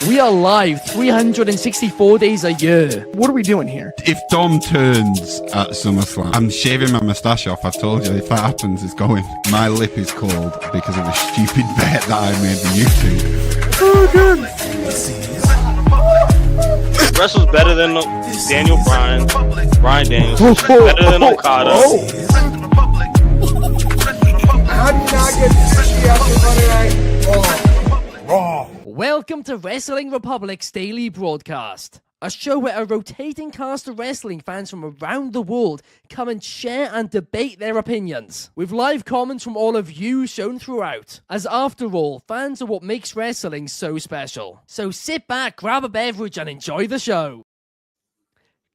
We are live 364 days a year. What are we doing here? If Dom turns at SummerSlam, I'm shaving my moustache off. I've told you, if that happens, it's going. My lip is cold because of a stupid bet that I made with YouTube. Oh, good. Wrestle's better than Daniel Bryan Daniels. Better than Okada. How do you not get sushi after Monday Night Raw? Welcome to Wrestling Republic's daily broadcast, a show where a rotating cast of wrestling fans from around the world come and share and debate their opinions, with live comments from all of you shown throughout, as after all, fans are what makes wrestling so special. So sit back, grab a beverage and enjoy the show.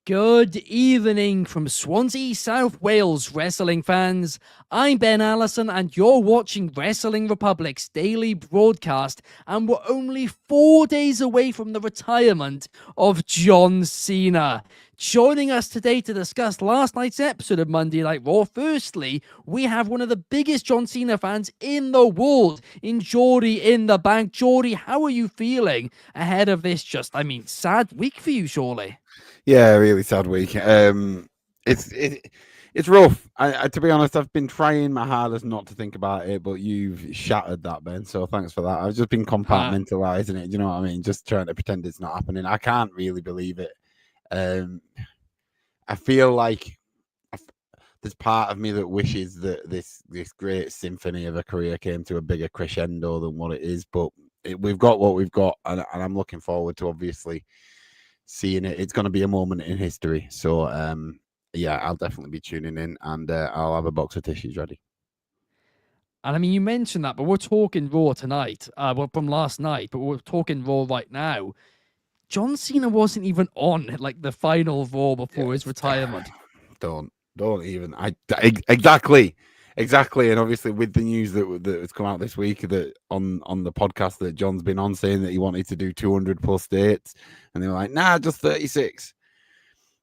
Good evening from Swansea, South Wales, wrestling fans. I'm Ben Allison and you're watching Wrestling Republic's daily broadcast, and we're only 4 days away from the retirement of John Cena. Joining us today to discuss last night's episode of Monday Night Raw, firstly, we have one of the biggest John Cena fans in the world in Jordy In The Bank. Jordy, how are you feeling ahead of this sad week for you, surely? Yeah, really sad week. It's rough. To be honest, I've been trying my hardest not to think about it, but you've shattered that, Ben. So thanks for that. I've just been compartmentalizing it. You know what I mean? Just trying to pretend it's not happening. I can't really believe it. I feel like there's part of me that wishes that this great symphony of a career came to a bigger crescendo than what it is. But we've got what we've got, and I'm looking forward to obviously seeing it. It's going to be a moment in history. So, yeah, I'll definitely be tuning in, and I'll have a box of tissues ready. And I mean, you mentioned that, but we're talking Raw tonight, from last night, but we're talking Raw right now. John Cena wasn't even on the final Raw before his retirement. Don't even. Exactly. And obviously, with the news that has come out this week that on the podcast that John's been on, saying that he wanted to do 200 plus dates, and they were like, "Nah, just 36."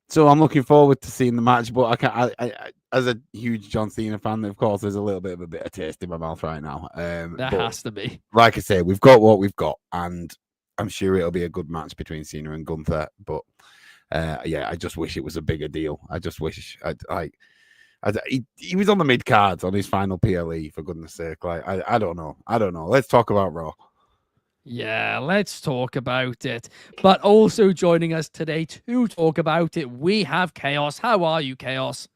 So I'm looking forward to seeing the match. But I as a huge John Cena fan, of course, there's a little bit of a bitter taste in my mouth right now. There has to be. Like I say, we've got what we've got, and I'm sure it'll be a good match between Cena and Gunther. But yeah, I just wish it was a bigger deal. I just wish he was on the mid cards on his final PLE, for goodness sake. I don't know. Let's talk about Raw. Yeah, let's talk about it. But also joining us today to talk about it, we have Chaos. How are you, Chaos?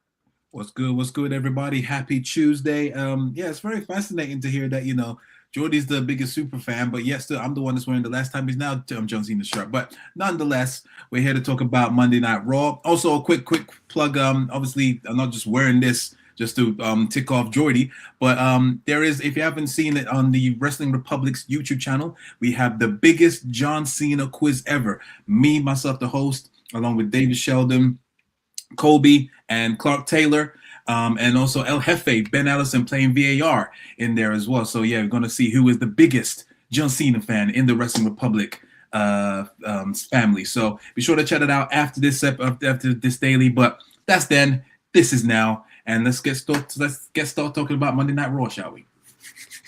What's good, everybody? Happy Tuesday. Yeah, it's very fascinating to hear that, Jordy's the biggest super fan, but yes, I'm the one that's wearing the last time he's now John Cena's shirt. But nonetheless, we're here to talk about Monday Night Raw. Also, a quick plug. Obviously, I'm not just wearing this just to tick off Jordy, but there is, if you haven't seen it on the Wrestling Republic's YouTube channel, we have the biggest John Cena quiz ever. Me, myself, the host, along with David Sheldon, Colby, and Clark Taylor. And also El Jefe, Ben Allison playing VAR in there as well. So yeah, we're going to see who is the biggest John Cena fan in the Wrestling Republic family. So be sure to check it out after this daily. But that's then. This is now, and let's get started talking about Monday Night Raw, shall we?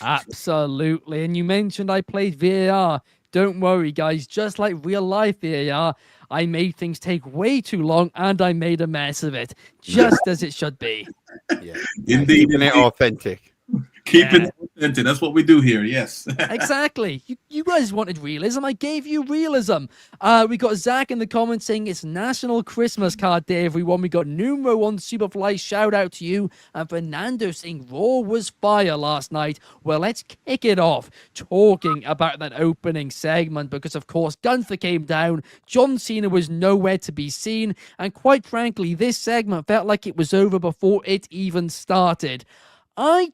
Absolutely. And you mentioned I played VAR. Don't worry, guys. Just like real life VAR, I made things take way too long, and I made a mess of it, just as it should be. Yeah, indeed, keeping it authentic. Keep it authentic. That's what we do here. Yes, exactly. You guys wanted realism. I gave you realism. We got Zach in the comments saying it's National Christmas Card Day, everyone. We got Numero on Superfly. Shout out to you. And Fernando saying Raw was fire last night. Well, let's kick it off talking about that opening segment, because of course Gunther came down. John Cena was nowhere to be seen, and quite frankly, this segment felt like it was over before it even started. I'm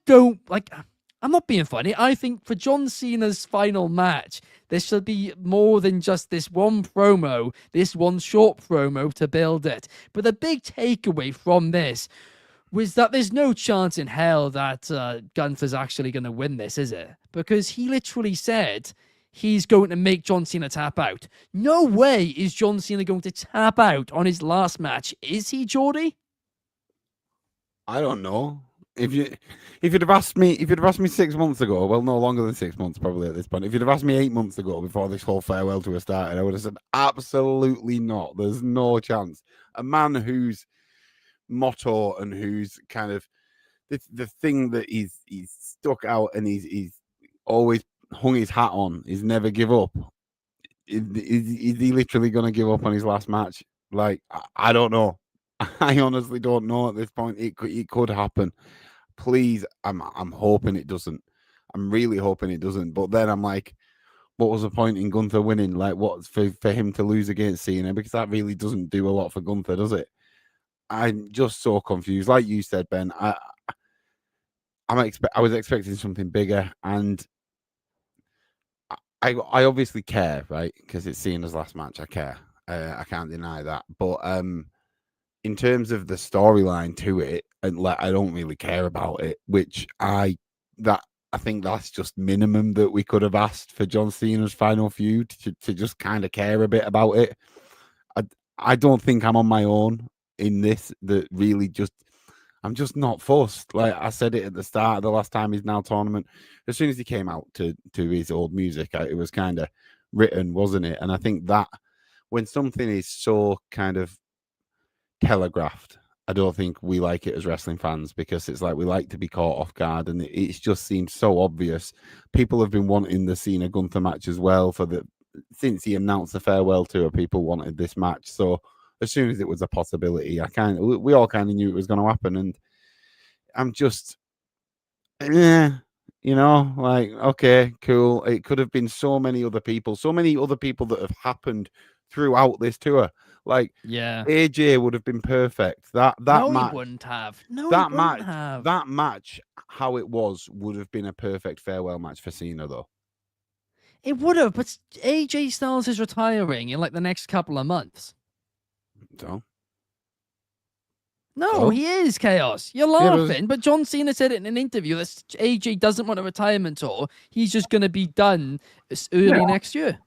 not being funny. I think for John Cena's final match, there should be more than just this one promo, this one short promo to build it. But the big takeaway from this was that there's no chance in hell that Gunther's actually going to win this, is it? Because he literally said he's going to make John Cena tap out. No way is John Cena going to tap out on his last match. Is he, Jordy? I don't know. If you'd have asked me 6 months ago, well, no longer than 6 months probably at this point. If you'd have asked me 8 months ago before this whole farewell tour started, I would have said absolutely not. There's no chance. A man whose motto and whose kind of the thing that he's stuck out and he's always hung his hat on is never give up. Is he literally going to give up on his last match? Like, I don't know. I honestly don't know at this point. It could happen. Please, I'm hoping it doesn't. I'm really hoping it doesn't. But then I'm like, what was the point in Gunther winning? Like, what's for him to lose against Cena? Because that really doesn't do a lot for Gunther, does it? I'm just so confused. Like you said, Ben, I was expecting something bigger, and I obviously care, right? Because it's Cena's last match. I care. I can't deny that. But in terms of the storyline to it, and like, I don't really care about it. Which I think that's just minimum that we could have asked for John Cena's final feud to just kind of care a bit about it. I don't think I'm on my own in this. That really just. I'm just not fussed. Like I said it at the start of the last time he's now tournament. As soon as he came out to his old music, it was kind of written, wasn't it? And I think that when something is so kind of telegraphed, I don't think we like it as wrestling fans, because it's like we like to be caught off guard, and it just seems so obvious. People have been wanting the Cena Gunther match as well since he announced the farewell tour. People wanted this match, so as soon as it was a possibility, we all kind of knew it was going to happen, and I'm just, like, okay, cool. It could have been so many other people that have happened throughout this tour. Like, yeah, AJ would have been perfect. That no, match he wouldn't have. No, that he match, wouldn't have. that match, how it would have been a perfect farewell match for Cena, though. It would have, but AJ Styles is retiring in like the next couple of months. So No, he is, Chaos. You're Yeah, laughing, but John Cena said it in an interview that AJ doesn't want a retirement tour. He's just going to be done early next year.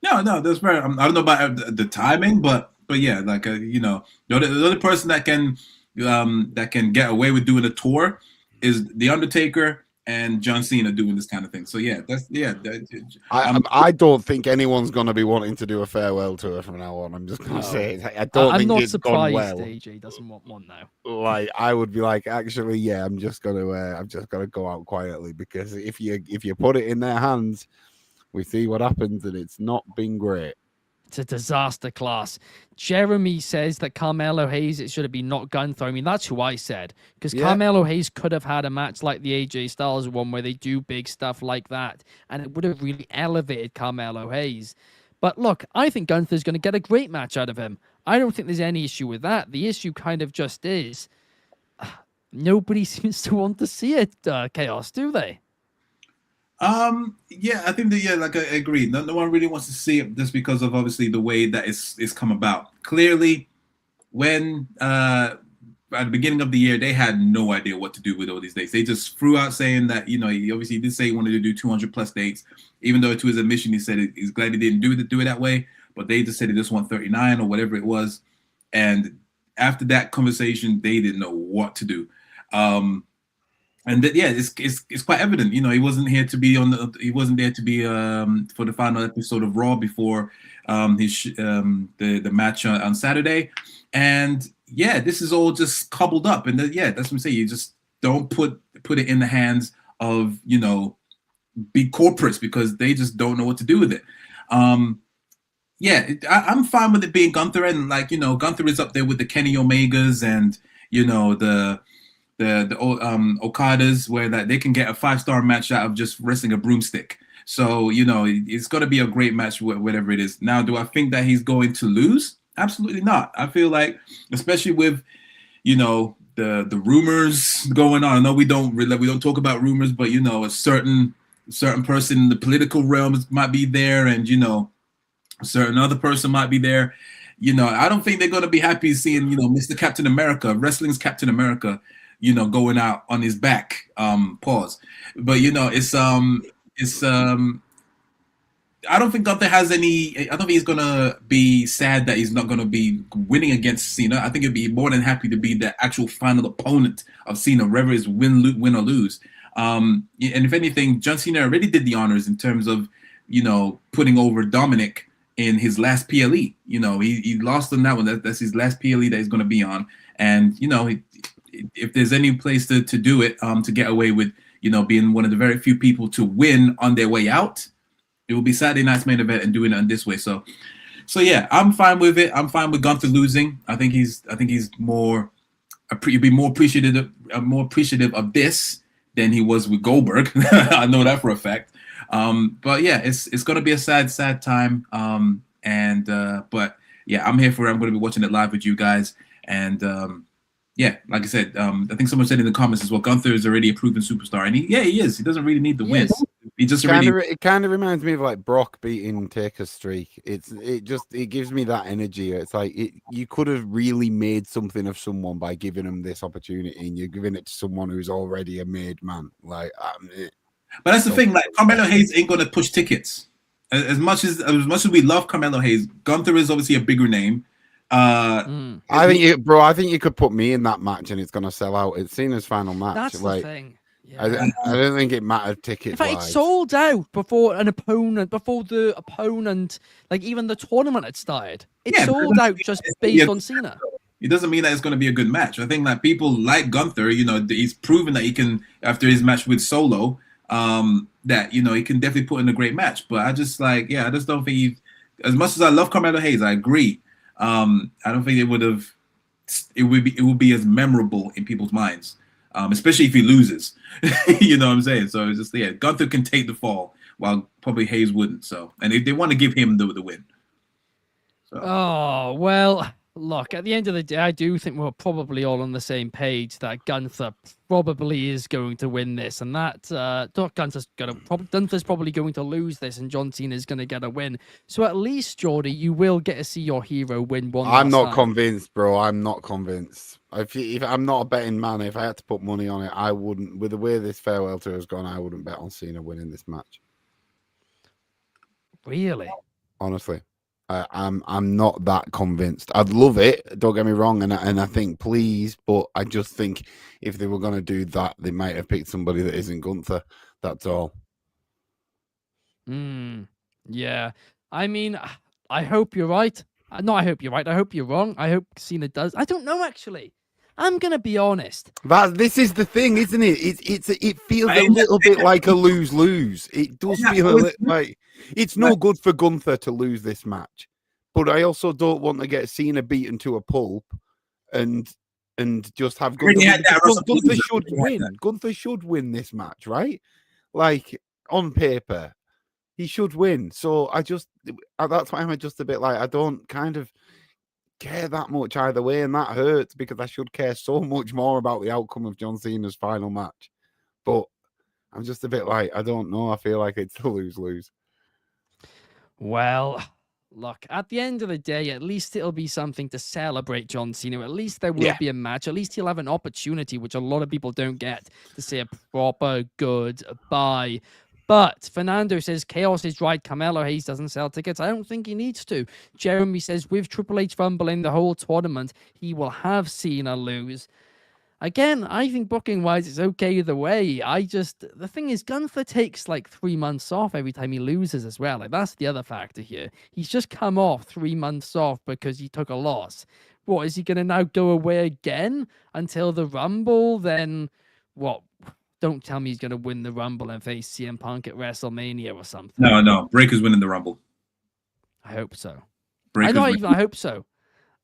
No, that's very. I don't know about the timing, but yeah, like the only person that can get away with doing a tour is The Undertaker and John Cena doing this kind of thing. So yeah, I don't think anyone's going to be wanting to do a farewell tour from now on. I'm just going to say it. I don't think it's gone well. I'm not surprised AJ doesn't want one now. Like, I would be like, actually, yeah, I'm just going to go out quietly, because if you put it in their hands, we see what happens, and it's not been great. It's a disaster class. Jeremy says that Carmelo Hayes, it should have been not Gunther. I mean, that's who I said. Because Carmelo Hayes could have had a match like the AJ Styles one where they do big stuff like that. And it would have really elevated Carmelo Hayes. But look, I think Gunther's going to get a great match out of him. I don't think there's any issue with that. The issue kind of just is nobody seems to want to see it, Chaos, do they? Yeah, I think that, like I agree. No one really wants to see it just because of obviously the way that it's come about. Clearly, when at the beginning of the year, they had no idea what to do with all these dates. They just threw out saying that, he obviously did say he wanted to do 200 plus dates, even though to his admission, he said he's glad he didn't do it that way, but they just said he just want 39 or whatever it was. And after that conversation, they didn't know what to do. And that, it's quite evident. He wasn't here to be he wasn't there to be for the final episode of Raw before the match on Saturday. And yeah, this is all just cobbled up. And that's what I'm saying. You just don't put it in the hands of big corporates, because they just don't know what to do with it. I'm fine with it being Gunther, and Gunther is up there with the Kenny Omegas and the Okadas, where that they can get a 5-star match out of just wrestling a broomstick. So, it's going to be a great match, whatever it is. Now, do I think that he's going to lose? Absolutely not. I feel like, especially with, the rumors going on. I know we don't talk about rumors, but, a certain person in the political realm might be there, and, a certain other person might be there. I don't think they're going to be happy seeing, Mr. Captain America, wrestling's Captain America, going out on his back, pause. But, I don't think Gunther has any. I don't think he's gonna be sad that he's not gonna be winning against Cena. I think he'd be more than happy to be the actual final opponent of Cena, whether it's win or lose. And if anything, John Cena already did the honors in terms of putting over Dominic in his last PLE. He lost on that one. That's his last PLE that he's gonna be on. And if there's any place to do it, to get away with being one of the very few people to win on their way out, it will be Saturday night's main event and doing it on this way. So yeah, I'm fine with it. I'm fine with Gunther losing. I think he's more you'll be more appreciative of this than he was with Goldberg. I know that for a fact. But yeah, it's gonna be a sad time. But yeah, I'm here for it. I'm gonna be watching it live with you guys. And yeah, like I said, I think someone said in the comments as well, Gunther is already a proven superstar, and he is. He doesn't really need the win. He just it kind of reminds me of like Brock beating Taker's streak. It gives me that energy. It's like you could have really made something of someone by giving them this opportunity, and you're giving it to someone who's already a made man. Like, but that's the thing. Like, Carmelo Hayes ain't gonna push tickets. As much as we love Carmelo Hayes, Gunther is obviously a bigger name. I think you could put me in that match and it's gonna sell out. It's Cena's final match. That's like, the thing. Yeah. I don't think it mattered tickets. In fact, it sold out before the opponent, like even the tournament had started. It sold out just based on Cena. It doesn't mean that it's going to be a good match. I think that people like Gunther, he's proven that he can, after his match with Solo, that he can definitely put in a great match. But I just don't think as much as I love Carmelo Hayes, I agree. I don't think it would be as memorable in people's minds, especially if he loses. You know what I'm saying? So it's just Gunther can take the fall while probably Hayes wouldn't. So, and they want to give him the win. So. Oh well, look. At the end of the day, I do think we're probably all on the same page that Gunther probably is going to win this, and that Gunther's probably going to lose this, and John Cena is going to get a win. So at least, Jordy, you will get to see your hero win one. I'm not convinced, bro. I'm not convinced. If I'm not a betting man, if I had to put money on it, I wouldn't. With the way this farewell tour has gone, I wouldn't bet on Cena winning this match. Really? Honestly. I'm not that convinced. I'd love it. Don't get me wrong, and I think please, but I just think if they were going to do that, they might have picked somebody that isn't Gunther. That's all. Yeah. I mean, I hope you're right. No, I hope you're right. I hope you're wrong. I hope Cena does. I don't know, actually. I'm gonna be honest. This is the thing, isn't it? It feels a little bit like a lose-lose. It does feel a little like it's no good for Gunther to lose this match, but I also don't want to get Cena beaten to a pulp and just have Gunther. Gunther should win. Gunther should win this match, right? Like on paper, he should win. So that's why I'm just a bit like I don't kind of care that much either way, and that hurts because I should care so much more about the outcome of John Cena's final match. But I'm just a bit like, I don't know. I feel like it's a lose-lose. Well, look, at the end of the day, at least it'll be something to celebrate John Cena. At least there will be a match. At least he'll have an opportunity, which a lot of people don't get, to say a proper goodbye. But Fernando says Chaos is right. Carmelo Hayes doesn't sell tickets. I don't think he needs to. Jeremy says with Triple H fumbling the whole tournament, he will have Cena lose. Again, I think booking-wise, it's okay either way. The thing is, Gunther takes like 3 months off every time he loses as well. Like, that's the other factor here. He's just come off 3 months off because he took a loss. What, is he going to now go away again until the Rumble? Then what? Don't tell me he's going to win the Rumble and face CM Punk at WrestleMania or something. No. Breaker's winning the Rumble. I hope so. I hope so.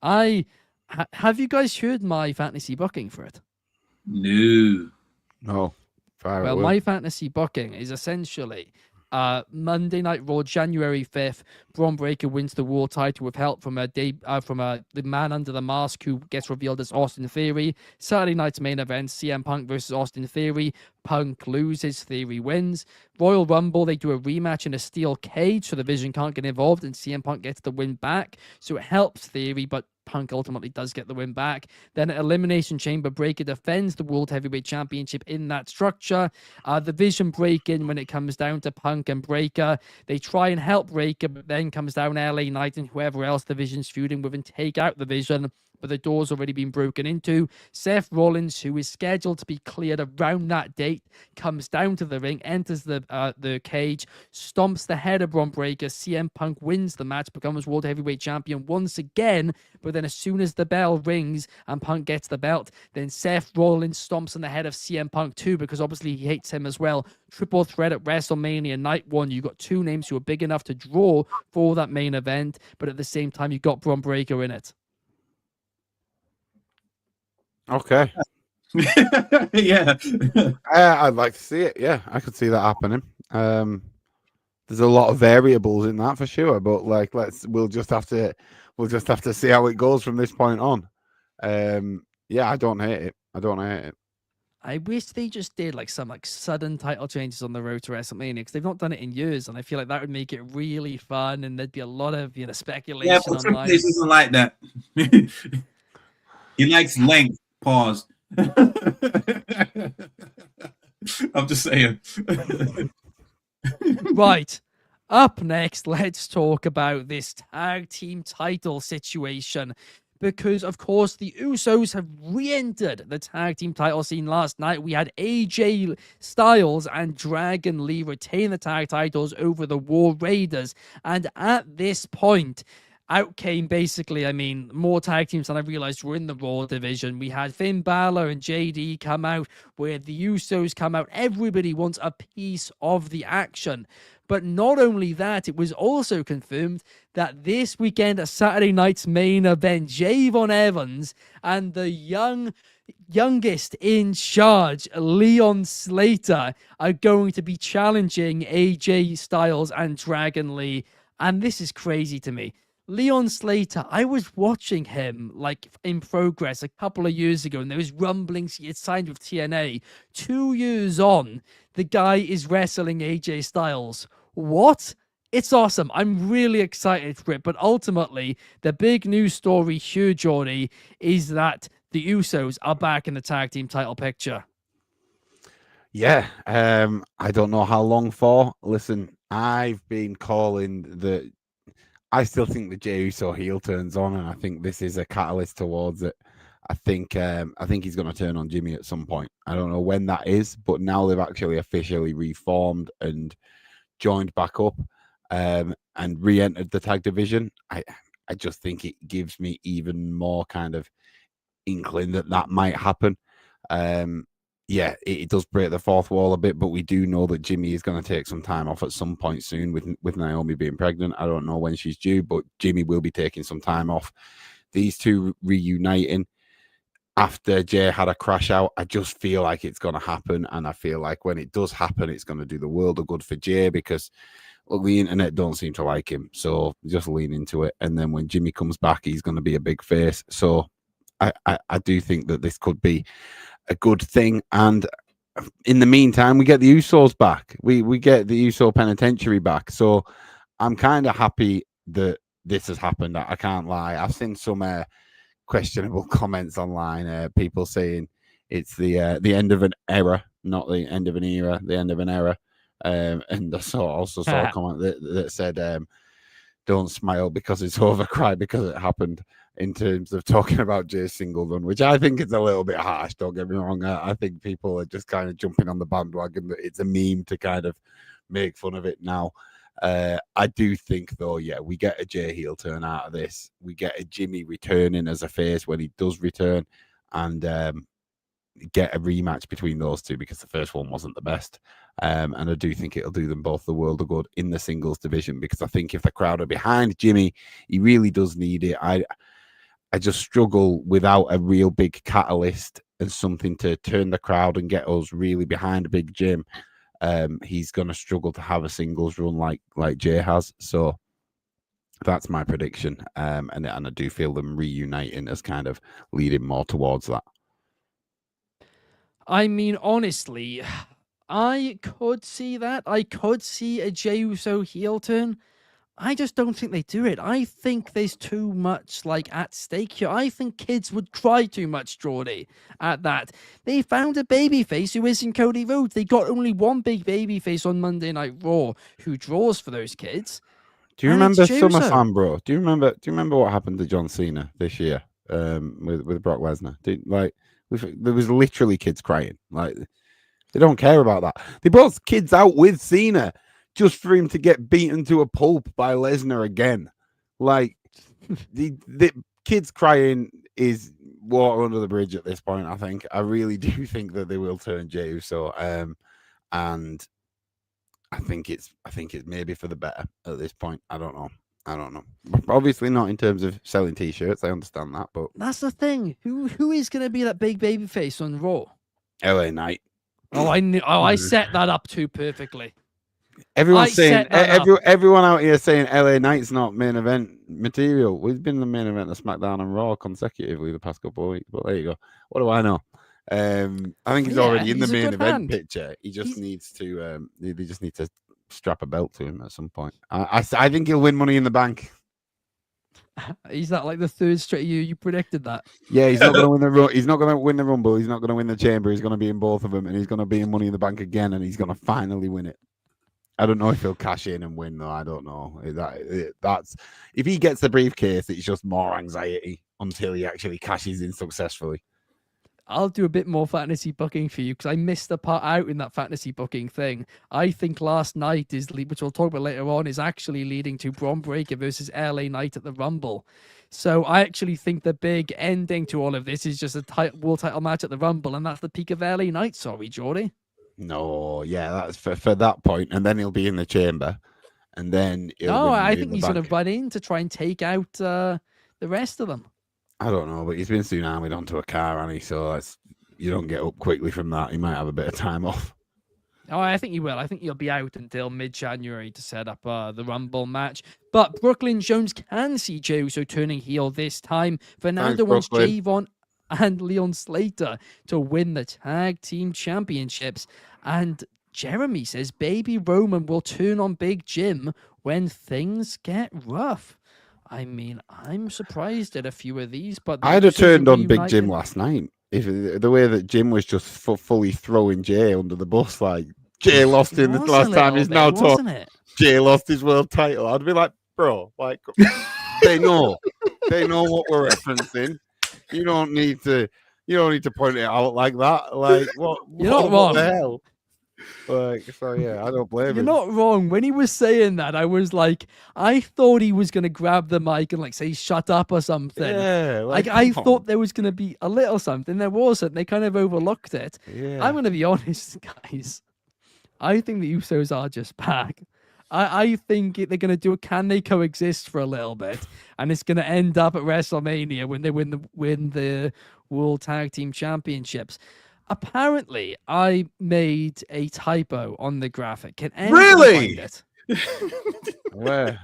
Have you guys heard my fantasy booking for it? No. Well, my fantasy booking is essentially Monday Night Raw, January 5th. Braun Breaker wins the world title with help from the man under the mask who gets revealed as Austin Theory. Saturday night's main event, CM Punk versus Austin Theory. Punk loses, Theory wins. Royal Rumble, they do a rematch in a steel cage so the Vision can't get involved and CM Punk gets the win back. So it helps Theory, but Punk ultimately does get the win back. Then at Elimination Chamber, Breakker defends the World Heavyweight Championship in that structure. The Vision break in when it comes down to Punk and Breakker. They try and help Breakker, but then comes down LA Knight and whoever else the Vision's feuding with and take out the Vision. But the door's already been broken into. Seth Rollins, who is scheduled to be cleared around that date, comes down to the ring, enters the cage, stomps the head of Bron Breakker. CM Punk wins the match, becomes World Heavyweight Champion once again. But then as soon as the bell rings and Punk gets the belt, then Seth Rollins stomps on the head of CM Punk too, because obviously he hates him as well. Triple threat at WrestleMania Night 1. You got two names who are big enough to draw for that main event, but at the same time, you got Bron Breakker in it. Okay. Yeah. I'd like to see it. Yeah, I could see that happening. There's a lot of variables in that for sure, but like, we'll just have to see how it goes from this point on. Yeah, I don't hate it. I wish they just did like some like sudden title changes on the road to WrestleMania, because they've not done it in years, and I feel like that would make it really fun, and there'd be a lot of speculation Yeah, but Triple online. H isn't like that. He likes length. Pause. I'm just saying. Right. Up next, let's talk about this tag team title situation. Because, of course, the Usos have re-entered the tag team title scene last night. We had AJ Styles and Dragon Lee retain the tag titles over the War Raiders. And at this point, out came basically, more tag teams than I realized were in the Raw division. We had Finn Balor and JD come out, where the Usos come out. Everybody wants a piece of the action. But not only that, it was also confirmed that this weekend, at Saturday night's main event, Javon Evans and the youngest in charge, Leon Slater, are going to be challenging AJ Styles and Dragon Lee. And this is crazy to me. Leon Slater, I was watching him like in progress a couple of years ago, and there was rumblings he had signed with TNA. 2 years on, the guy is wrestling AJ Styles. What? It's awesome. I'm really excited for it. But ultimately, the big news story here, Jordy, is that the Usos are back in the tag team title picture. Yeah, I don't know how long for. Listen, I've been calling the. I still think the Jey Uso heel turns on, and I think this is a catalyst towards it. I think he's going to turn on Jimmy at some point. I don't know when that is, but now they've actually officially reformed and joined back up and re-entered the tag division. I just think it gives me even more kind of inkling that might happen. Yeah, it does break the fourth wall a bit, but we do know that Jimmy is going to take some time off at some point soon with Naomi being pregnant. I don't know when she's due, but Jimmy will be taking some time off. These two reuniting after Jay had a crash out, I just feel like it's going to happen. And I feel like when it does happen, it's going to do the world of good for Jay, because look, the internet don't seem to like him. So just lean into it. And then when Jimmy comes back, he's going to be a big face. So I do think that this could be a good thing. And in the meantime, we get the Usos back. We get the Uso Penitentiary back. So I'm kind of happy that this has happened. I can't lie. I've seen some questionable comments online. People saying it's the end of an era, not the end of an era, the end of an era. And I also saw a comment that said, "Don't smile because it's over, cry because it happened." In terms of talking about Jay's single run, which I think is a little bit harsh. Don't get me wrong. I think people are just kind of jumping on the bandwagon that it's a meme to kind of make fun of it now. I do think, though, yeah, we get a Jay heel turn out of this. We get a Jimmy returning as a face when he does return, and get a rematch between those two, because the first one wasn't the best. And I do think it'll do them both the world of good in the singles division, because I think if the crowd are behind Jimmy, he really does need it. I just struggle without a real big catalyst and something to turn the crowd and get us really behind Big Jim. He's going to struggle to have a singles run like Jay has. So that's my prediction. And I do feel them reuniting as kind of leading more towards that. I mean, honestly, I could see that. I could see a Jey Uso heel turn. I just don't think they do it. I think there's too much like at stake here. I think kids would cry too much, Jordy, at that. They found a babyface who isn't Cody Rhodes. They got only one big babyface on Monday Night Raw who draws for those kids. Do you And it's remember Juiso. SummerSlam, bro? Do you remember what happened to John Cena this year with Brock Lesnar? There was literally kids crying. Like, they don't care about that. They brought kids out with Cena just for him to get beaten to a pulp by Lesnar again. Like, the kids crying is water under the bridge at this point. I think I really do think that they will turn Jey Uso, and I think it's maybe for the better at this point. I don't know. Obviously not in terms of selling t-shirts. I understand that, but That's the thing. Who is going to be that big babyface on Raw? LA Knight. Oh, I knew. Oh, I set that up too perfectly. Everyone's I saying set that up. everyone out here saying LA Knight's not main event material. We've been the main event of SmackDown and Raw consecutively the past couple of weeks. But there you go. What do I know? I think he's already in the he's a main good event hand. picture. He just needs to. They just need to strap a belt to him at some point. I think he'll win Money in the Bank. Is that like the third straight year you predicted that? Yeah, he's not going to win the He's not going to win the Rumble. He's not going to win the Chamber. He's going to be in both of them, and he's going to be in Money in the Bank again, and he's going to finally win it. I don't know if he'll cash in and win though. I don't know. That's if he gets the briefcase, it's just more anxiety until he actually cashes in successfully. I'll do a bit more fantasy booking for you because I missed the part out in that fantasy booking thing. I think last night which we'll talk about later on, is actually leading to Braun Breaker versus LA Knight at the Rumble. So I actually think the big ending to all of this is just a world title match at the Rumble, and that's the peak of LA Knight. Sorry, Jordy. No, yeah, that's for that point, and then he'll be in the Chamber, and then I think he's going to run in to try and take out the rest of them. I don't know, but he's been tsunamied onto a car, and so you don't get up quickly from that. He might have a bit of time off. Oh, I think he will. I think he'll be out until mid-January to set up the Rumble match. But Brooklyn Jones can see Jey Uso turning heel this time. Fernando wants Javon and Leon Slater to win the tag team championships. And Jeremy says Baby Roman will turn on Big Jim when things get rough. I mean, I'm surprised at a few of these, but I'd have turned on Big Jim last night if the way that Jim was just fully throwing Jay under the bus, like Jay lost in the last time. He's now talking. Jay lost his world title. I'd be like, bro, like they know what we're referencing. You don't need to point it out like that. Like what? You're not wrong. What the hell? Like, so yeah, I don't blame him. You're not wrong. When he was saying that, I was like, I thought he was gonna grab the mic and like say "shut up" or something. Yeah, like I thought there was gonna be a little something. There wasn't. They kind of overlooked it. Yeah. I'm gonna be honest, guys. I think the Usos are just back. I think they're gonna do a can they coexist for a little bit, and it's gonna end up at WrestleMania when they win the World Tag Team Championships. Apparently, I made a typo on the graphic. Can anyone Really? find it? Where?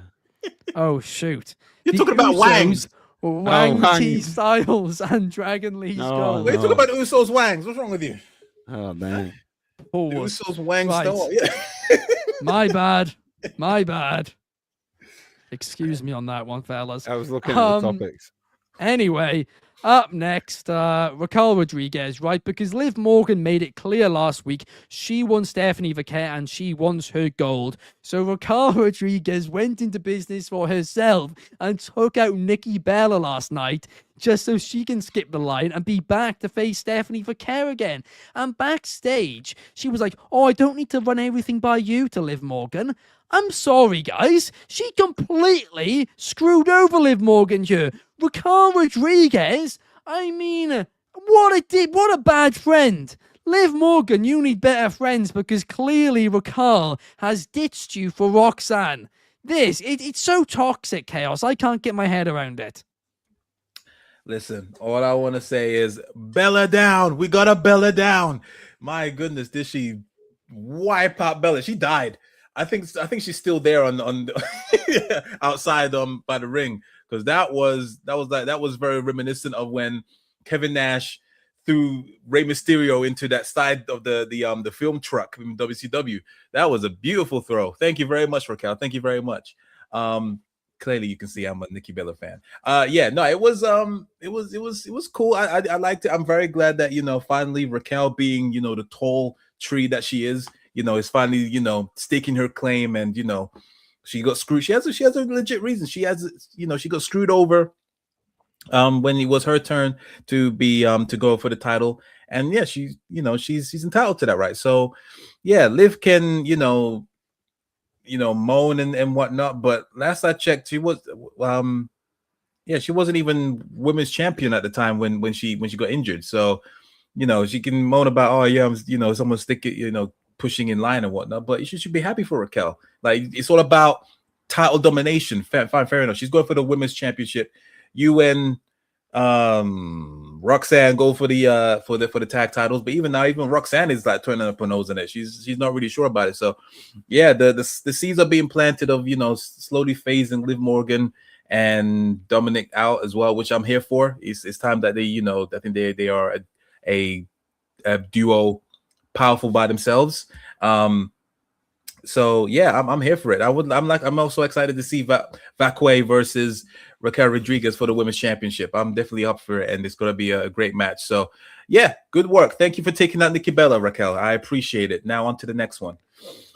Oh shoot! You're talking about Wangs. Wang T Wangs. Styles and Dragon Lee's goal. We're talking about the Usos Wangs. What's wrong with you? Oh man. The Pause. Usos Wangs. Right. Yeah. My bad. My bad. Excuse me on that one, fellas. I was looking at the topics. Anyway, up next, Raquel Rodriguez, right? Because Liv Morgan made it clear last week she wants Stephanie Vaquer and she wants her gold. So Raquel Rodriguez went into business for herself and took out Nikki Bella last night just so she can skip the line and be back to face Stephanie Vaquer again. And backstage, she was like, "Oh, I don't need to run everything by you to Liv Morgan." I'm sorry, guys. She completely screwed over Liv Morgan here. Raquel Rodriguez, I mean, what a bad friend. Liv Morgan, you need better friends because clearly Raquel has ditched you for Roxanne. It's so toxic, Chaos. I can't get my head around it. Listen, all I want to say is Bella down. We got to Bella down. My goodness, did she wipe out Bella? She died. I think she's still there on outside by the ring, because that was very reminiscent of when Kevin Nash threw Rey Mysterio into that side of the film truck in WCW. That was a beautiful throw. Thank you very much, Raquel. Thank you very much. Clearly you can see I'm a Nikki Bella fan. Yeah, no, it was cool. I liked it. I'm very glad that, finally Raquel, being, the tall tree that she is, is finally, staking her claim, and she got screwed. She has a legit reason. She got screwed over when it was her turn to be to go for the title. And yeah, she's entitled to that, right? So yeah, Liv can, moan and whatnot, but last I checked, she was she wasn't even women's champion at the time when she got injured. So she can moan about, oh yeah, I'm someone stick it, pushing in line and whatnot, but you should be happy for Raquel. Like, it's all about title domination. Fair enough. She's going for the women's championship. You and Roxanne go for the tag titles, but even now, even Roxanne is like turning up her nose in it. She's not really sure about it. So yeah, the seeds are being planted of slowly phasing Liv Morgan and Dominic out as well, which I'm here for. It's time that they I think they are a duo, powerful by themselves. So yeah, I'm here for it. I'm also excited to see Vacue versus Raquel Rodriguez for the women's championship. I'm definitely up for it, and it's going to be a great match. So yeah, good work. Thank you for taking out Nikki Bella, Raquel. I appreciate it. Now on to the next one.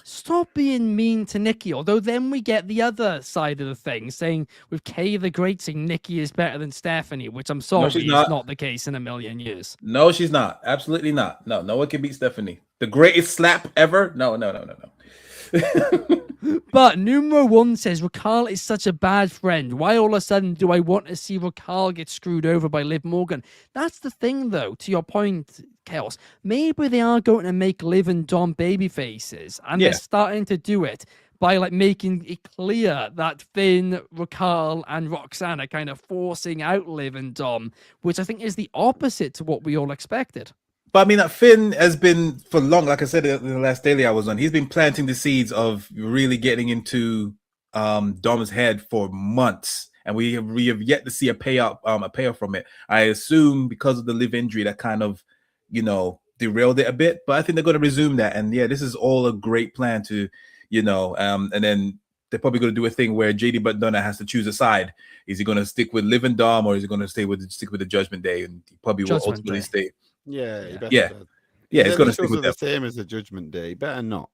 Stop being mean to Nikki. Although then we get the other side of the thing, saying with Kay the Great saying Nikki is better than Stephanie, which I'm sorry is not the case in a million years. No, she's not. Absolutely not. No one can beat Stephanie. The greatest slap ever. No. But numero one says Raquel is such a bad friend. Why all of a sudden do I want to see Raquel get screwed over by Liv Morgan? That's the thing, though, to your point, Chaos. Maybe they are going to make Liv and Dom baby faces, and they're starting to do it by like making it clear that Finn, Raquel, and Roxanne are kind of forcing out Liv and Dom, which I think is the opposite to what we all expected. But I mean, that Finn has been for long, like I said in the last daily I was on, he's been planting the seeds of really getting into Dom's head for months, and we have yet to see a payoff from it. I assume because of the Liv injury that kind of derailed it a bit, but I think they're going to resume that. And yeah, this is all a great plan to and then they're probably going to do a thing where JD McDonough has to choose a side. Is he going to stick with Liv and Dom, or is he going to stick with the Judgment Day? And he probably will ultimately stay. Yeah. It's going to stick with the same as the Judgment Day. Better not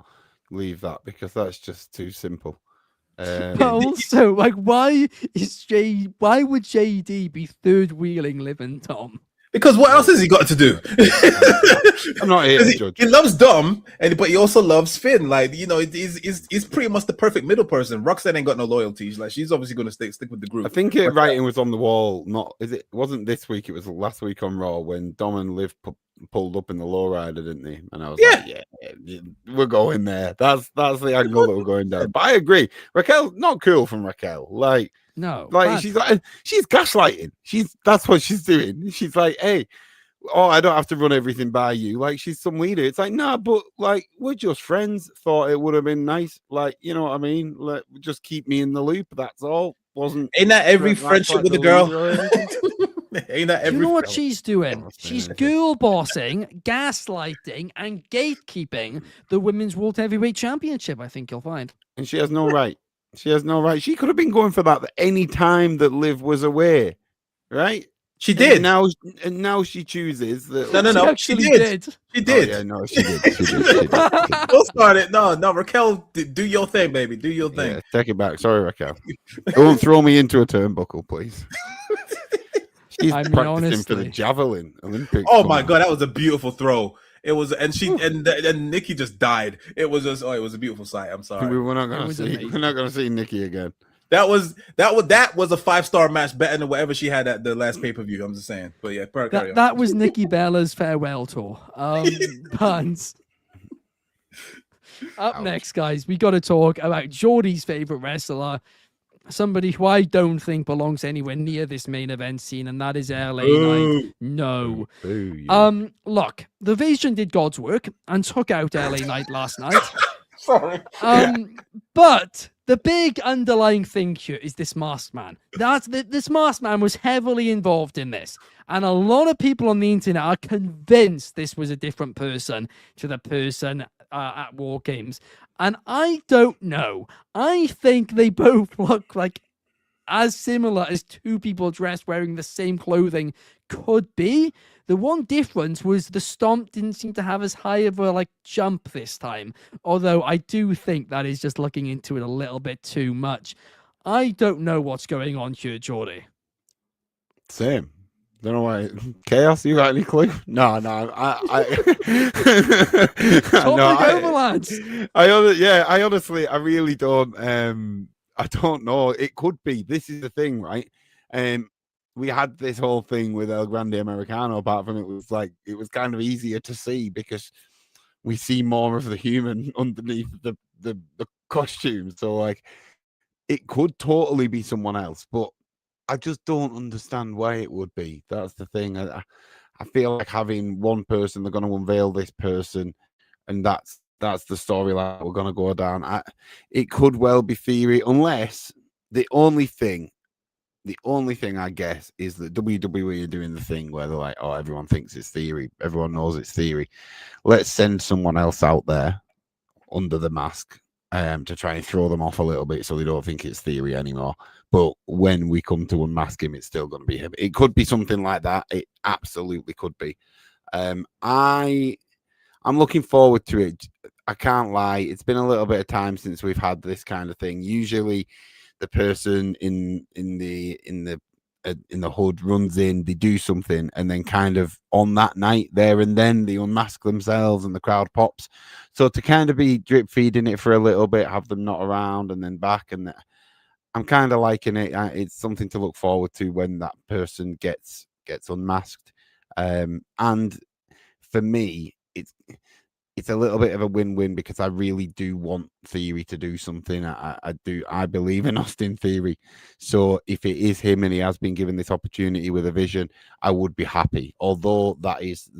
leave that, because that's just too simple. But also, like, why would JD be third wheeling Liv and Dom? Because what else has he got to do? I'm not here to judge. He loves Dom, but he also loves Finn. Like, he's pretty much the perfect middle person. Roxanne ain't got no loyalties. Like, she's obviously going to stick with the group. I think writing was on the wall. It wasn't this week. It was last week on Raw when Dom and Liv pulled up in the lowrider, didn't they? And I was like, yeah, we're going there. That's the angle that we're going down. But I agree. Raquel, not cool from Raquel. No, she's gaslighting. That's what she's doing. She's like, hey, I don't have to run everything by you. Like, she's some leader. It's like, no, but like, we're just friends. Thought it would have been nice. Like, you know what I mean? Like, just keep me in the loop. That's all. Ain't that every friendship with a girl? Ain't that every? You know what she's doing? She's girl bossing, gaslighting, and gatekeeping the Women's World Heavyweight Championship. I think you'll find. And she has no right. She has no right. She could have been going for that any time that Liv was away, right? She did. And now she chooses that. No. She did. She did. Oh, yeah, no, she did. Don't start it. No, Raquel, do your thing, baby. Do your thing. Yeah, take it back. Sorry, Raquel. Don't throw me into a turnbuckle, please. She's practicing honestly, for the javelin Olympics. Oh my god, that was a beautiful throw. It was, and Nikki just died. It was a beautiful sight. I'm sorry. We're not gonna see Nikki again. That was a 5-star match, better than whatever she had at the last pay-per-view. I'm just saying. But yeah, that was Nikki Bella's farewell tour. Puns. Up next, guys, we got to talk about Jordy's favorite wrestler, somebody who I don't think belongs anywhere near this main event scene, and that is LA Knight. No. Look, the Vision did God's work and took out LA Knight last night. Sorry. But the big underlying thing here is this masked man. This masked man was heavily involved in this. And a lot of people on the internet are convinced this was a different person to the person at War Games, and I don't know. I think they both look like as similar as two people dressed wearing the same clothing could be. The one difference was the stomp didn't seem to have as high of a like jump this time. Although I do think that is just looking into it a little bit too much. I don't know what's going on here, Jordy. Same. Don't know why. Chaos, you got any clue? No. Overlads. I honestly, I really don't. I don't know. It could be. This is the thing, right? We had this whole thing with El Grande Americano. Apart from it was kind of easier to see because we see more of the human underneath the costume. So like, it could totally be someone else, but I just don't understand why it would be. That's the thing. I feel like having one person, they're going to unveil this person, and that's the storyline we're going to go down. It could well be Theory, unless the only thing I guess is that WWE are doing the thing where they're like, oh, everyone thinks it's Theory, everyone knows it's Theory. Let's send someone else out there under the mask to try and throw them off a little bit so they don't think it's Theory anymore. But when we come to unmask him, it's still going to be him. It could be something like that. It absolutely could be. I'm looking forward to it. I can't lie. It's been a little bit of time since we've had this kind of thing. Usually, the person in the hood runs in, they do something, and then kind of on that night there and then they unmask themselves and the crowd pops. So to kind of be drip feeding it for a little bit, have them not around and then back, and I'm kind of liking it. It's something to look forward to when that person gets unmasked. And for me, it's a little bit of a win-win because I really do want Theory to do something. I believe in Austin Theory. So if it is him and he has been given this opportunity with a vision, I would be happy. Although that is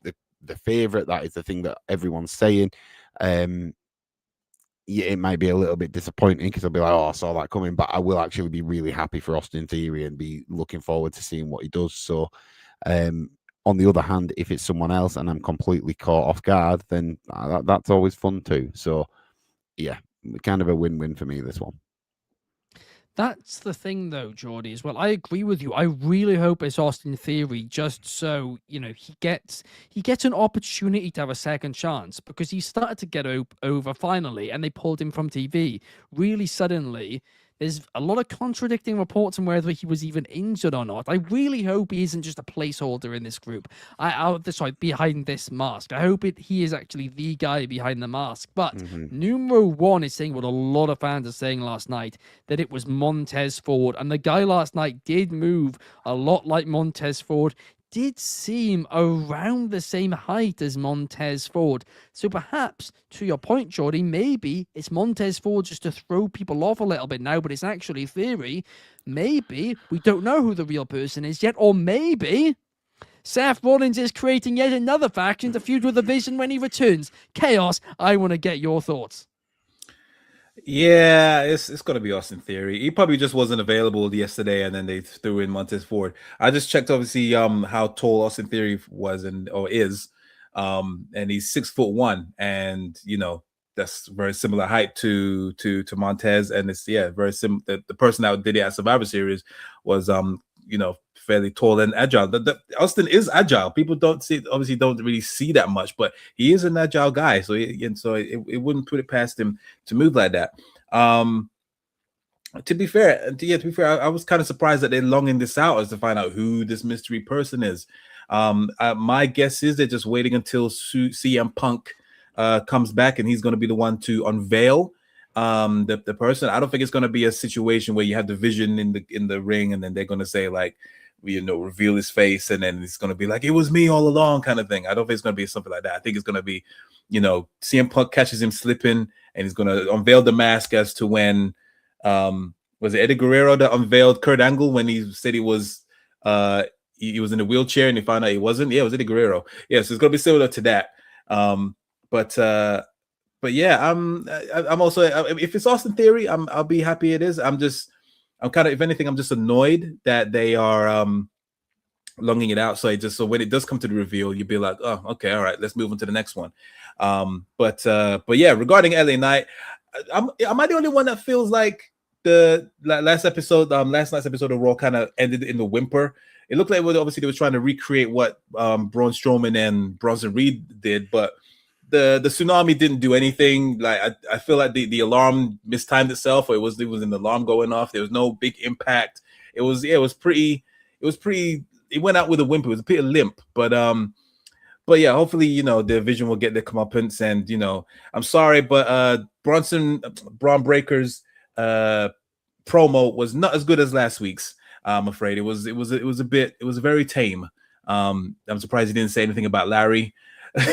the favorite, that is the thing that everyone's saying. Yeah, it might be a little bit disappointing because I'll be like, oh, I saw that coming, but I will actually be really happy for Austin Theory and be looking forward to seeing what he does. So, on the other hand, if it's someone else and I'm completely caught off guard, then that's always fun too. So, yeah, kind of a win-win for me, this one. That's the thing, though, Jordy, as well. I agree with you. I really hope it's Austin Theory, just so he gets an opportunity to have a second chance, because he started to get over finally, and they pulled him from TV really suddenly. There's a lot of contradicting reports on whether he was even injured or not. I really hope he isn't just a placeholder in this group. Behind this mask. I hope he is actually the guy behind the mask. But numero one is saying what a lot of fans are saying last night, that it was Montez Ford. And the guy last night did move a lot like Montez Ford, did seem around the same height as Montez Ford. So perhaps, to your point, Jordy, maybe it's Montez Ford just to throw people off a little bit now, but it's actually Theory. Maybe we don't know who the real person is yet, or maybe Seth Rollins is creating yet another faction to feud with the Vision when he returns. Chaos, I want to get your thoughts. Yeah, it's gonna be Austin Theory. He probably just wasn't available yesterday, and then they threw in Montez Ford. I just checked, obviously, how tall Austin Theory was or is, and he's 6'1", and that's very similar height to Montez, and it's very similar. The person that did it at Survivor Series was fairly tall and agile. Austin is agile. People don't really see that much, but he is an agile guy. So it wouldn't put it past him to move like that. To be fair, I was kind of surprised that they're longing this out as to find out who this mystery person is. My guess is they're just waiting until CM Punk comes back, and he's going to be the one to unveil the person. I don't think it's going to be a situation where you have the Vision in the ring, and then they're going to say, like, reveal his face, and then it's going to be like, it was me all along kind of thing. I don't think it's going to be something like that. I think it's going to be, CM Punk catches him slipping, and he's going to unveil the mask as to when, was it Eddie Guerrero that unveiled Kurt Angle when he said he was in a wheelchair and he found out he wasn't? Yeah, it was Eddie Guerrero. Yeah, so it's going to be similar to that. But yeah, I'm also, if it's Austin Theory, I'll be happy it is. I'm kind of, if anything, I'm just annoyed that they are longing it out. So when it does come to the reveal, you'll be like, oh, okay, all right, let's move on to the next one. But yeah, regarding LA Knight, am I the only one that feels like the last night's episode of Raw kind of ended in the whimper? It looked like they were trying to recreate what Braun Strowman and Bronson Reed did, but the tsunami didn't do anything. Like I feel like the alarm mistimed itself, or it was an alarm going off. There was no big impact. It was pretty. It went out with a whimper. It was a pretty limp, but yeah, hopefully the division will get their comeuppance. And I'm sorry, but Braun Breaker's promo was not as good as last week's. I'm afraid it was very tame. I'm surprised he didn't say anything about Larry.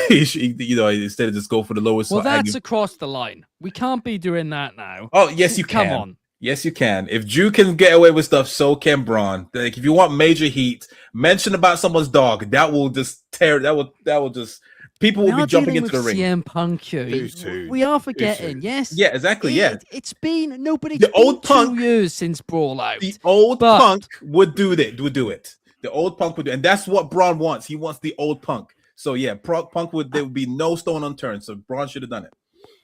Instead of just go for the lowest. Well, that's across the line. We can't be doing that now. Oh, yes, you can. Come on. Yes, you can. If Drew can get away with stuff, so can Braun. Like, if you want major heat, mention about someone's dog. That will just tear. That will just. People will be jumping into the ring. CM Punk here. We are forgetting. Yes. Yeah, exactly. It's been nobody. The old Punk 2 years since Brawl Out. The old Punk would do it. The old Punk would do it, and that's what Braun wants. He wants the old Punk. So yeah, Punk there would be no stone unturned. So Braun should have done it.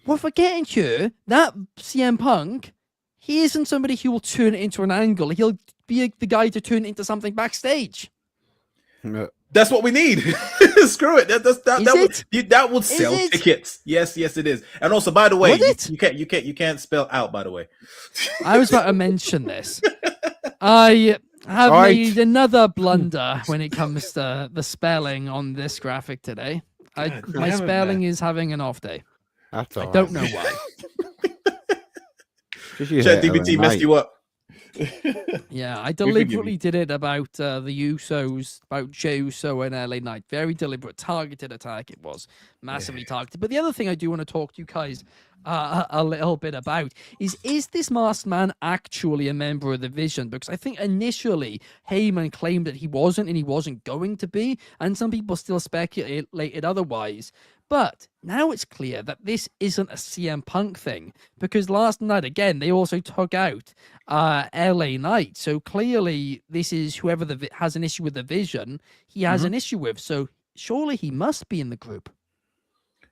We're forgetting here that CM Punk, he isn't somebody who will turn it into an angle. He'll be the guy to turn it into something backstage. That's what we need. Screw it. That would sell tickets. Yes, it is. And also, by the way, you can't spell out. By the way, I was about to mention this. I have made another blunder when it comes to the spelling on this graphic today. My spelling is having an off day. I don't know why. ChatGPT messed you up. Yeah, I deliberately did it about the Usos, about Jey Uso and LA Knight. Very deliberate, targeted attack. It was massively targeted. But the other thing I do want to talk to you guys a little bit about is this masked man actually a member of the Vision? Because I think initially Heyman claimed that he wasn't and he wasn't going to be, and some people still speculated otherwise. But now it's clear that this isn't a CM Punk thing, because last night, again, they also took out LA Knight. So clearly this is whoever has an issue with the Vision, he has an issue with. So surely he must be in the group.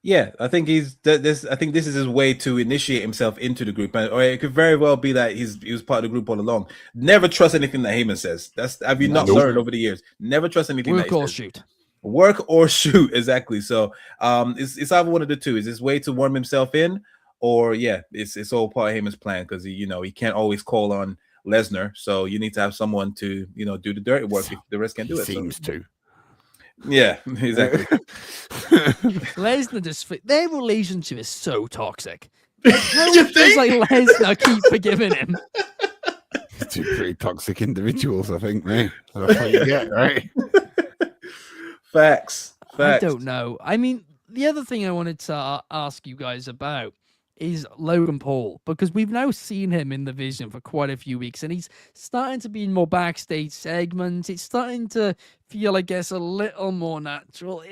Yeah, I think this is his way to initiate himself into the group, or it could very well be that he was part of the group all along. Never trust anything that Heyman says. Have you not learned over the years? Never trust anything. Work or shoot. Work or shoot, exactly. So, it's either one of the two. Is this way to warm himself in, or it's all part of Heyman's plan, because he can't always call on Lesnar, so you need to have someone to do the dirty work if the rest can't do it. Seems to. Yeah, exactly. Lesnar their relationship is so toxic. Like, how does Lesnar keep forgiving him? Two pretty toxic individuals, I think, mate. That's what you get, right? Facts. I don't know. I mean, the other thing I wanted to ask you guys about is Logan Paul, because we've now seen him in the Vision for quite a few weeks, and he's starting to be in more backstage segments. It's starting to feel, I guess, a little more natural.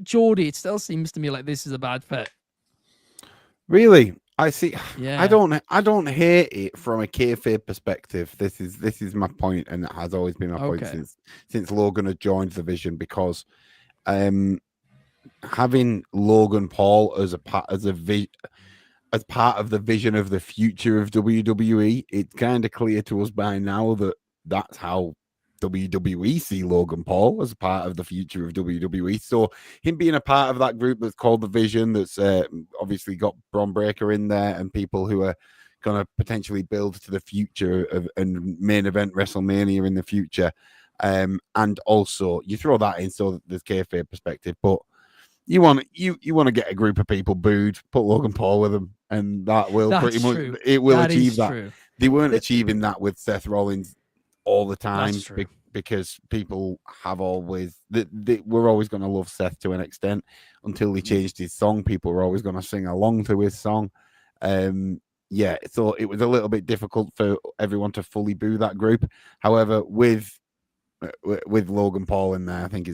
Jordy, it still seems to me like this is a bad fit. Really? I see. Yeah. I don't hate it from a kayfabe perspective. This is my point, and it has always been my point since Logan had joined the Vision, because having Logan Paul as part of the vision of the future of WWE, it's kind of clear to us by now that that's how WWE see Logan Paul, as a part of the future of WWE. So him being a part of that group that's called the Vision, that's obviously got Braun Breaker in there and people who are going to potentially build to the future of and main event WrestleMania in the future. And also you throw that in, so there's kayfabe perspective, but you want to get a group of people booed, put Logan Paul with them, and that will achieve that. True. They weren't achieving that with Seth Rollins all the time, because people have always we're always going to love Seth to an extent. Until he changed his song, people were always going to sing along to his song. So it was a little bit difficult for everyone to fully boo that group. However, with Logan Paul in there, I think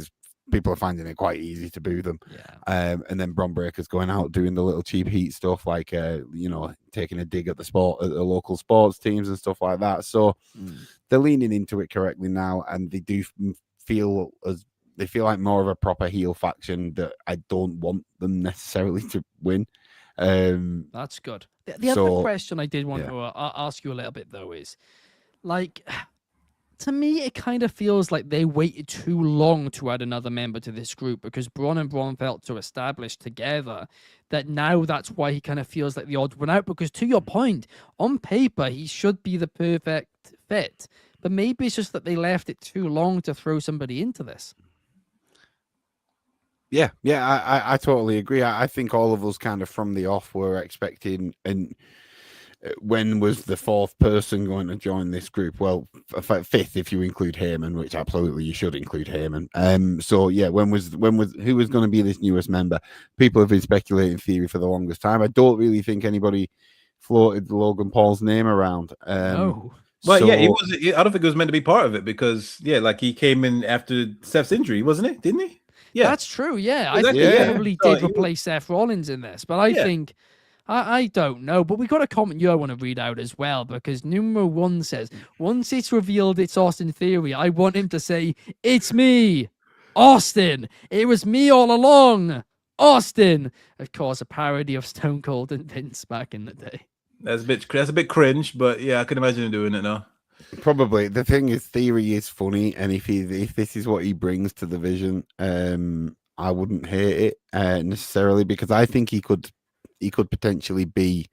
people are finding it quite easy to boo them. And then Braun Breaker's going out doing the little cheap heat stuff, like taking a dig at the local sports teams and stuff like that. So they're leaning into it correctly now, and they do feel like more of a proper heel faction that I don't want them necessarily to win. That's good. The other So, question I did want yeah. to ask you a little bit though is, like, to me, it kind of feels like they waited too long to add another member to this group because Braun and Braun felt so established together that now that's why he kind of feels like the odd one out. Because to your point, on paper, he should be the perfect fit. But maybe it's just that they left it too long to throw somebody into this. Yeah, I totally agree. I think all of us kind of from the off were expecting, and when was the fourth person going to join this group? Well, fifth if you include Heyman, which absolutely you should include Heyman. So yeah, when was who was going to be this newest member? People have been speculating theory for the longest time. I don't really think anybody floated Logan Paul's name around. No. But yeah, so- I don't think it was meant to be part of it because like he came in after Seth's injury, wasn't it? Didn't he? Yeah, That's true. Yeah. I Exactly, think he yeah. probably So did he was- replace Seth Rollins in this, but I think. I don't know, but we got a comment here I want to read out as well because numero 1 says, once it's revealed it's Austin Theory, I want him to say, it's me, Austin. It was me all along, Austin. Of course, a parody of Stone Cold and Vince back in the day. that's a bit cringe, but yeah, I can imagine him doing it now. Probably. The thing is, Theory is funny, and if this is what he brings to the vision, I wouldn't hate it necessarily because I think he could potentially be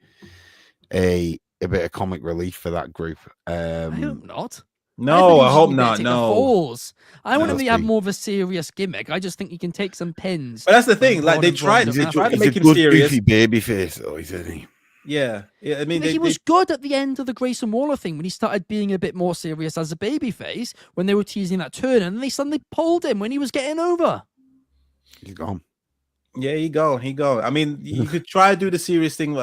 a bit of comic relief for that group. I hope not. No, I hope think he's not. take the No, falls. I want him No, to have Steve. more of a serious gimmick. I just think he can take some pins. but that's the thing. from Like Braun they and Braun tried to to Raw. make him serious. goofy baby face, though, isn't he? Yeah, I mean, He was good at the end of the Grayson Waller thing when he started being a bit more serious as a babyface when they were teasing that turn, and they suddenly pulled him when he was getting over. He's gone. Yeah, he go. I mean, you could try to do the serious thing.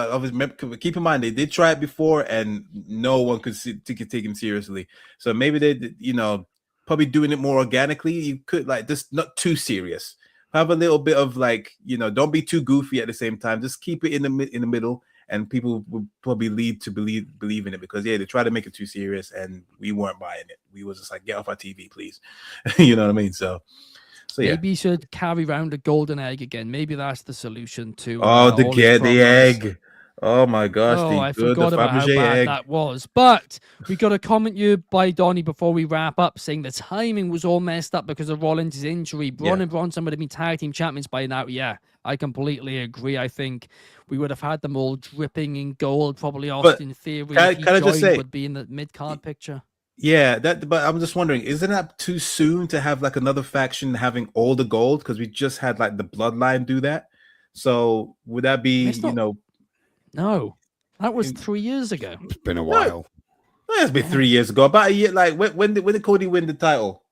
Keep in mind, they did try it before, and no one could take him seriously. So maybe they, probably doing it more organically. You could just not too serious. Have a little bit of don't be too goofy at the same time. Just keep it in the middle, and people will probably lead to believe in it because they tried to make it too serious, and we weren't buying it. We was just like, get off our TV, please. You know what I mean? So yeah. Maybe you should carry around a golden egg again. Maybe that's the solution to Oh, all the his problems. egg. Oh my gosh. Oh, I forgot about how bad that was. But we got a comment here by Donnie before we wrap up saying the timing was all messed up because of Rollins' injury. Braun and Bronson would have been tag team champions by now. Yeah, I completely agree. I think we would have had them all dripping in gold. Probably Austin Theory can I just say- would be in the mid-card picture. Yeah, but I'm just wondering, isn't that too soon to have another faction having all the gold? Because we just had the Bloodline do that. So would that be, It's not- No, that was 3 years ago. It's been a while. That's been 3 years ago. About a year. When did Cody win the title?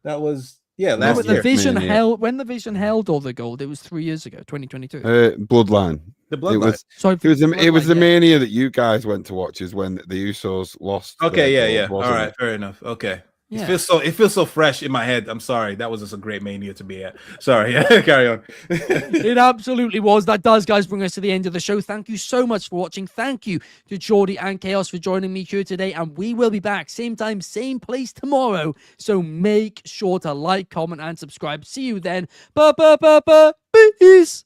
That was No, last but year. the Vision Mania. held when the Vision held all the gold. It was 3 years ago, 2022. Bloodline. The It Bloodline. was. So It was the Bloodline, yeah. mania that you guys went to watch is when the Usos lost. Okay, their yeah. gold, All wasn't right, it? fair enough. Okay. Yeah. It feels so fresh in my head. I'm sorry. That was just a great mania to be at. Sorry. Yeah, carry on. It absolutely was. That does, guys, bring us to the end of the show. Thank you so much for watching. Thank you to Jordy and Chaos for joining me here today. And we will be back same time, same place tomorrow. So make sure to like, comment, and subscribe. See you then. Peace.